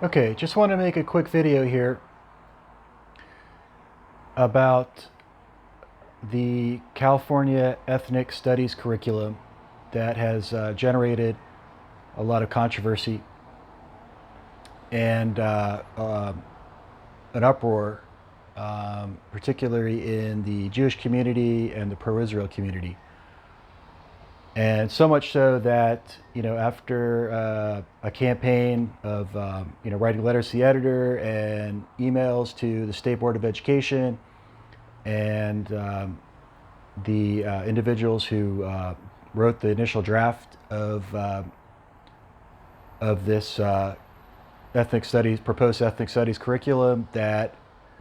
Okay, just want to make a quick video here about the California Ethnic Studies curriculum that has generated a lot of controversy and an uproar, particularly in the Jewish community and the pro-Israel community. And so much so that, after a campaign of, writing letters to the editor and emails to the State Board of Education and the individuals who wrote the initial draft of this proposed ethnic studies curriculum, that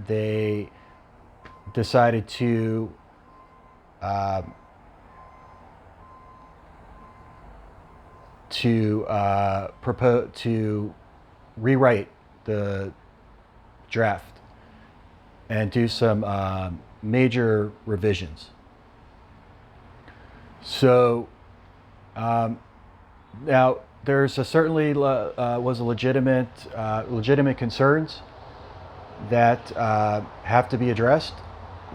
they decided to uh, propose to rewrite the draft and do some major revisions. So now there's certainly was a legitimate concerns that have to be addressed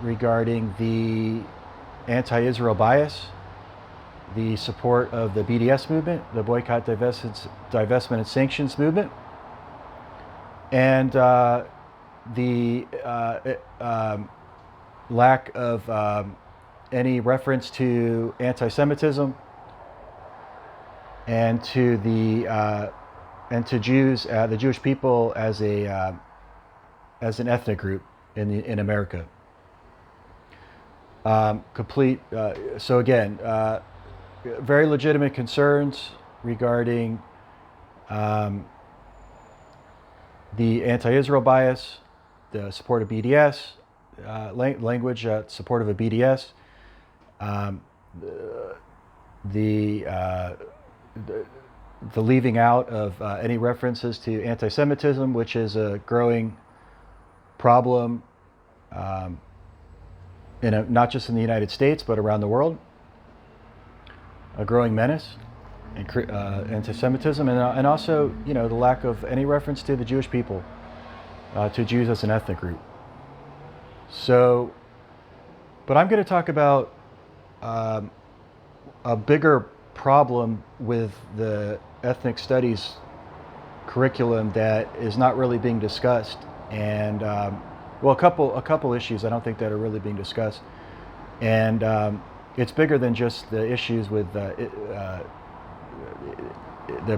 regarding the anti-Israel bias, the support of the BDS movement, the boycott, divestment and sanctions movement, and the lack of any reference to anti-Semitism and to Jews, the Jewish people as an ethnic group in America. So again, very legitimate concerns regarding the anti-Israel bias, the support of BDS, language supportive of BDS, the leaving out of any references to anti-Semitism, which is a growing problem, not just in the United States but around the world. A growing menace, anti-Semitism, and also, the lack of any reference to the Jewish people, to Jews as an ethnic group. So, but I'm going to talk about a bigger problem with the ethnic studies curriculum that is not really being discussed, and a couple issues I don't think that are really being discussed, and it's bigger than just the issues with the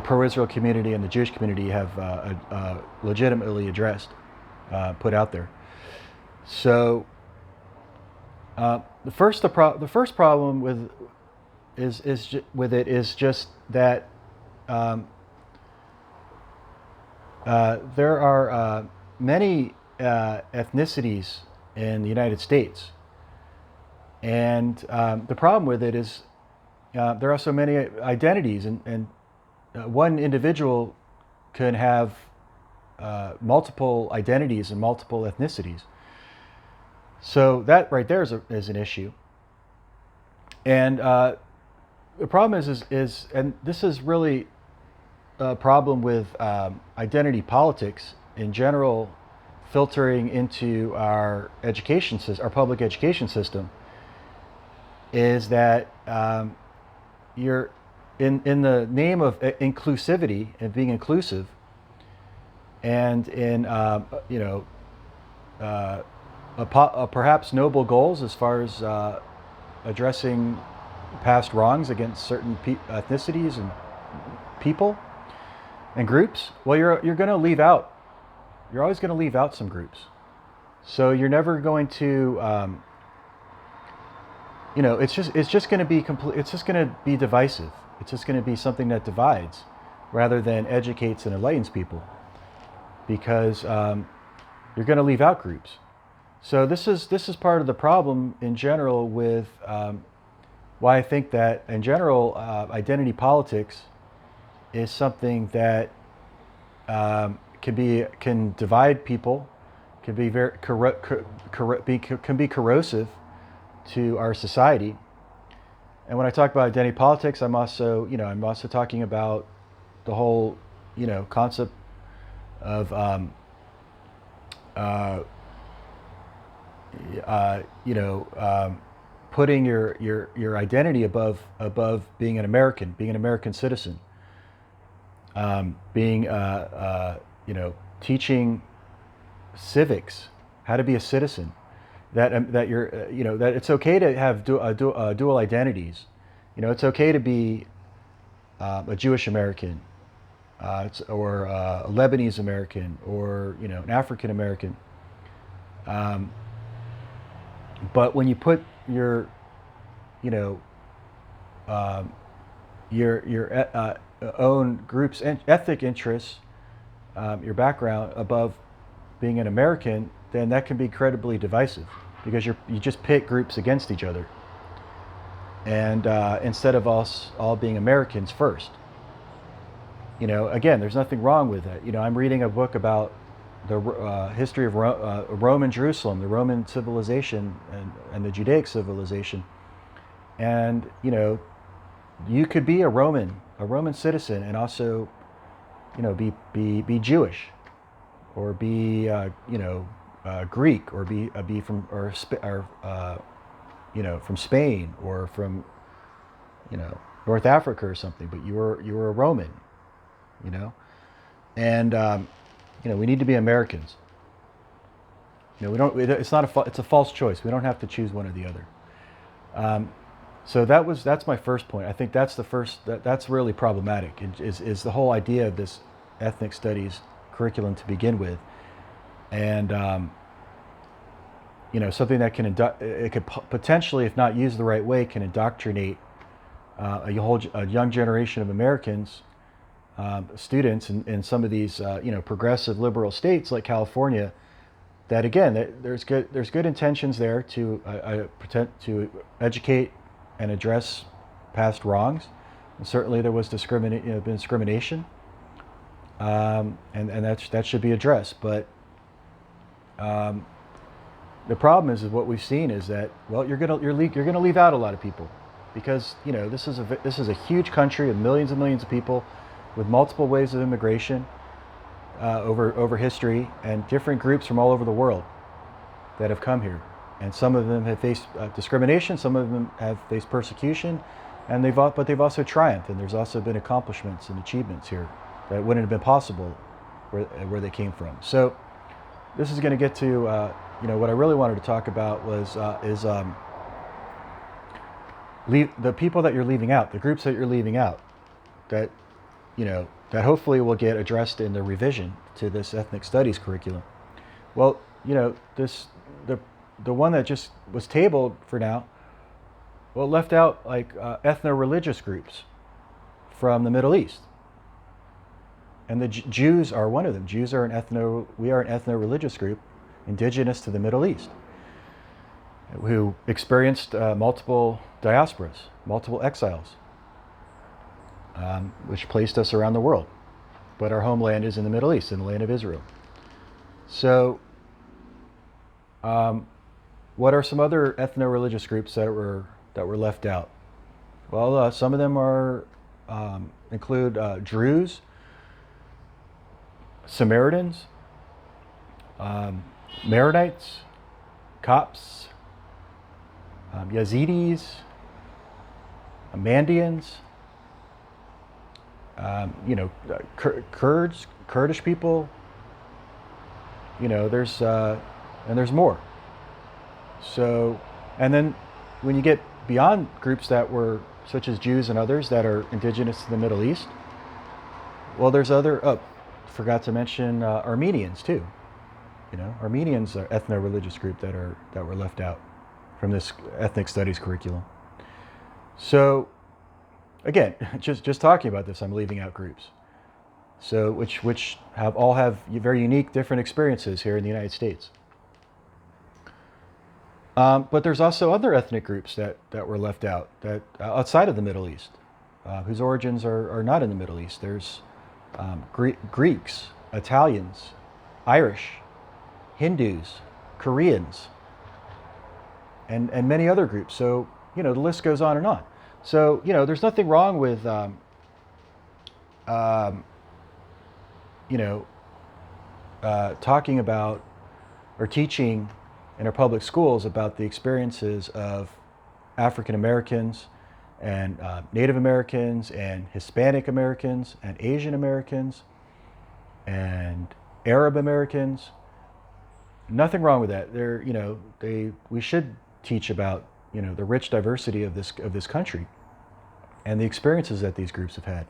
pro-Israel community and the Jewish community have legitimately addressed, put out there. So the first problem with it is just that there are many ethnicities in the United States. And the problem with it is there are so many identities, and one individual can have multiple identities and multiple ethnicities. So that right there is an issue. And the problem is, and this is really a problem with identity politics in general, filtering into our our public education system, is that you're in the name of inclusivity and being inclusive, and in perhaps noble goals as far as addressing past wrongs against certain ethnicities and people and groups. Well, you're going to leave out. You're always going to leave out some groups. So you're never going to. It's just going to be complete. It's just going to be divisive. It's just going to be something that divides, rather than educates and enlightens people, because you're going to leave out groups. So this is part of the problem in general with why I think that in general identity politics is something that can divide people, can be can be corrosive to our society. And when I talk about identity politics, I'm also talking about the whole concept of uh, you know, putting your identity above being an American citizen, being you know, teaching civics, how to be a citizen, that you're you know, that it's okay to have dual identities. You know, it's okay to be a Jewish American, or a Lebanese American, or you know, an African American. Um, but when you put your you know um, your own group's ethnic interests, your background above being an American, then that can be incredibly divisive because you just pit groups against each other, and instead of us all being Americans first. You know, again, there's nothing wrong with that. You know, I'm reading a book about the history of Roman Jerusalem, the Roman civilization, and the Judaic civilization. And you know, you could be a Roman citizen, and also, you know, be Jewish, or be you know, Greek, or be from you know, from Spain, or from you know, North Africa or something. But you were a Roman, you know, and you know, we need to be Americans. You know, we don't. It's not a. It's a false choice. We don't have to choose one or the other. Um, so that's my first point. I think that's the first. That's really problematic. Is the whole idea of this ethnic studies curriculum to begin with, and you know, something that it could potentially, if not used the right way, can indoctrinate a young generation of Americans, students in some of these you know, progressive liberal states like California. That again, there's good intentions there to to educate and address past wrongs. And certainly there was been discrimination, and that should be addressed. But um, the problem is what we've seen is that, well, you're gonna leave out a lot of people, because you know, this is a huge country of millions and millions of people with multiple waves of immigration over history, and different groups from all over the world that have come here. And some of them have faced discrimination, some of them have faced persecution, and but they've also triumphed. And there's also been accomplishments and achievements here that wouldn't have been possible where they came from. So this is going to get to you know, what I really wanted to talk about is the people that you're leaving out, the groups that you're leaving out, that you know, that hopefully will get addressed in the revision to this ethnic studies curriculum. Well, you know, the one that just was tabled for now, well, left out like ethno-religious groups from the Middle East, and the Jews are one of them. Jews are we are an ethno-religious group, indigenous to the Middle East, who experienced multiple diasporas, multiple exiles, which placed us around the world. But our homeland is in the Middle East, in the land of Israel. So, what are some other ethno-religious groups that were left out? Well, some of them include Druze, Samaritans, Maronites, Copts, Yazidis, Mandians. You know, Kurdish people. You know, and there's more. So, and then when you get beyond groups that were such as Jews and others that are indigenous to the Middle East, well, there's other. Oh, forgot to mention Armenians too. You know, Armenians are ethno-religious group that were left out from this ethnic studies curriculum. So, again, just talking about this, I'm leaving out groups. So which have very unique, different experiences here in the United States. But there's also other ethnic groups that were left out, that outside of the Middle East, whose origins are not in the Middle East. There's Greeks, Italians, Irish, Hindus, Koreans, and many other groups. So, you know, the list goes on and on. So, you know, there's nothing wrong with, you know, talking about or teaching in our public schools about the experiences of African Americans and Native Americans and Hispanic Americans and Asian Americans and Arab Americans. Nothing wrong with that. We should teach about the rich diversity of this country and the experiences that these groups have had.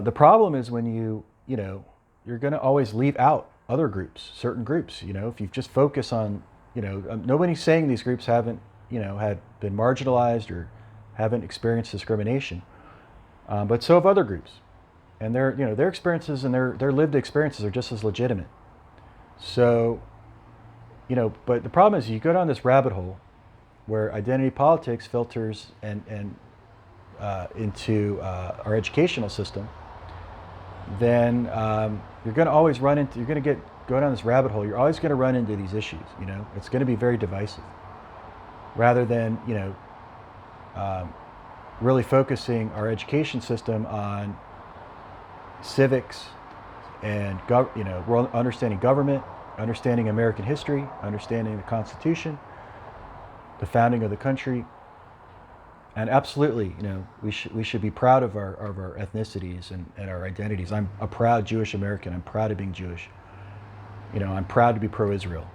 The problem is when you're going to always leave out other groups, certain groups. If you just focus on, nobody's saying these groups haven't, had been marginalized or haven't experienced discrimination, but so have other groups, and their experiences and their lived experiences are just as legitimate. So, but the problem is you go down this rabbit hole where identity politics filters and into our educational system, then you're going to always go down this rabbit hole. You're always going to run into these issues. It's going to be very divisive, rather than really focusing our education system on civics and understanding government, understanding American history, understanding the Constitution, the founding of the country. And absolutely, we should be proud of our ethnicities and our identities. I'm a proud Jewish American. I'm proud of being Jewish. I'm proud to be pro-Israel.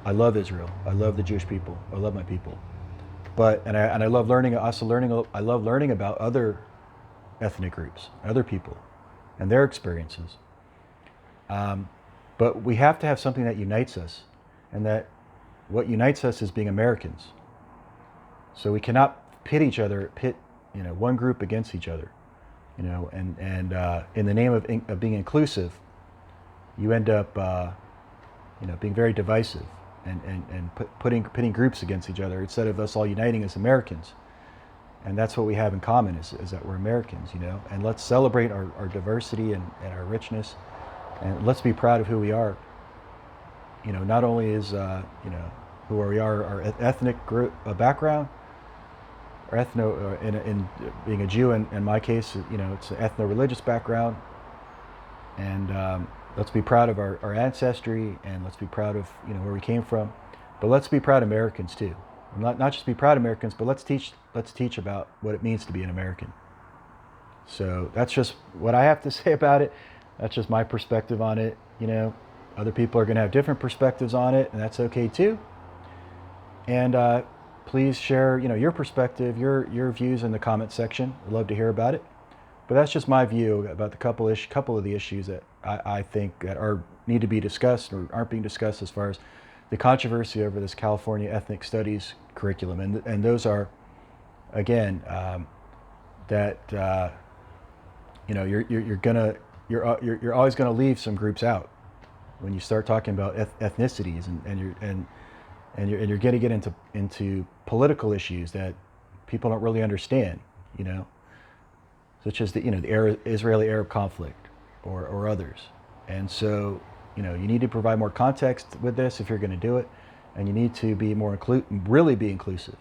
I love Israel. I love the Jewish people. I love my people. But I love learning. I love learning about other ethnic groups, other people, and their experiences. But we have to have something that unites us, and that what unites us is being Americans. So we cannot pit one group against each other, and in the name of being inclusive, you end up being very divisive and pitting groups against each other instead of us all uniting as Americans. And that's what we have in common is that we're Americans, and let's celebrate our diversity and our richness, and let's be proud of who we are. Not only is who we are, our ethnic group background, or in being a Jew, in my case, it's an ethno-religious background, and let's be proud of our ancestry, and let's be proud of where we came from, but let's be proud Americans too. Not just be proud Americans, but let's teach about what it means to be an American. So that's just what I have to say about it. That's just my perspective on it. Other people are going to have different perspectives on it, and that's okay too. And please share, your perspective, your views in the comment section. I'd love to hear about it. But that's just my view about the couple of the issues that I think that need to be discussed or aren't being discussed as far as the controversy over this California ethnic studies curriculum, and those are, again, that you're always gonna leave some groups out when you start talking about ethnicities, and you're going to get into political issues that people don't really understand, such as the Israeli-Arab conflict or others. And so you need to provide more context with this if you're going to do it, and you need to be really be inclusive.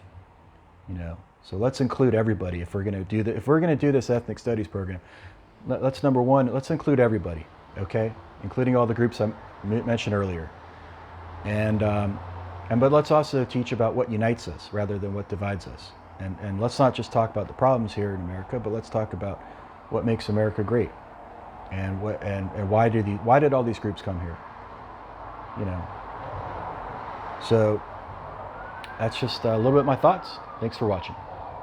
So let's include everybody if we're going to do this ethnic studies program. Number one, let's include everybody, okay, including all the groups I mentioned earlier, but let's also teach about what unites us rather than what divides us, and let's not just talk about the problems here in America, but let's talk about what makes America great. And why did all these groups come here? So that's just a little bit of my thoughts. Thanks for watching.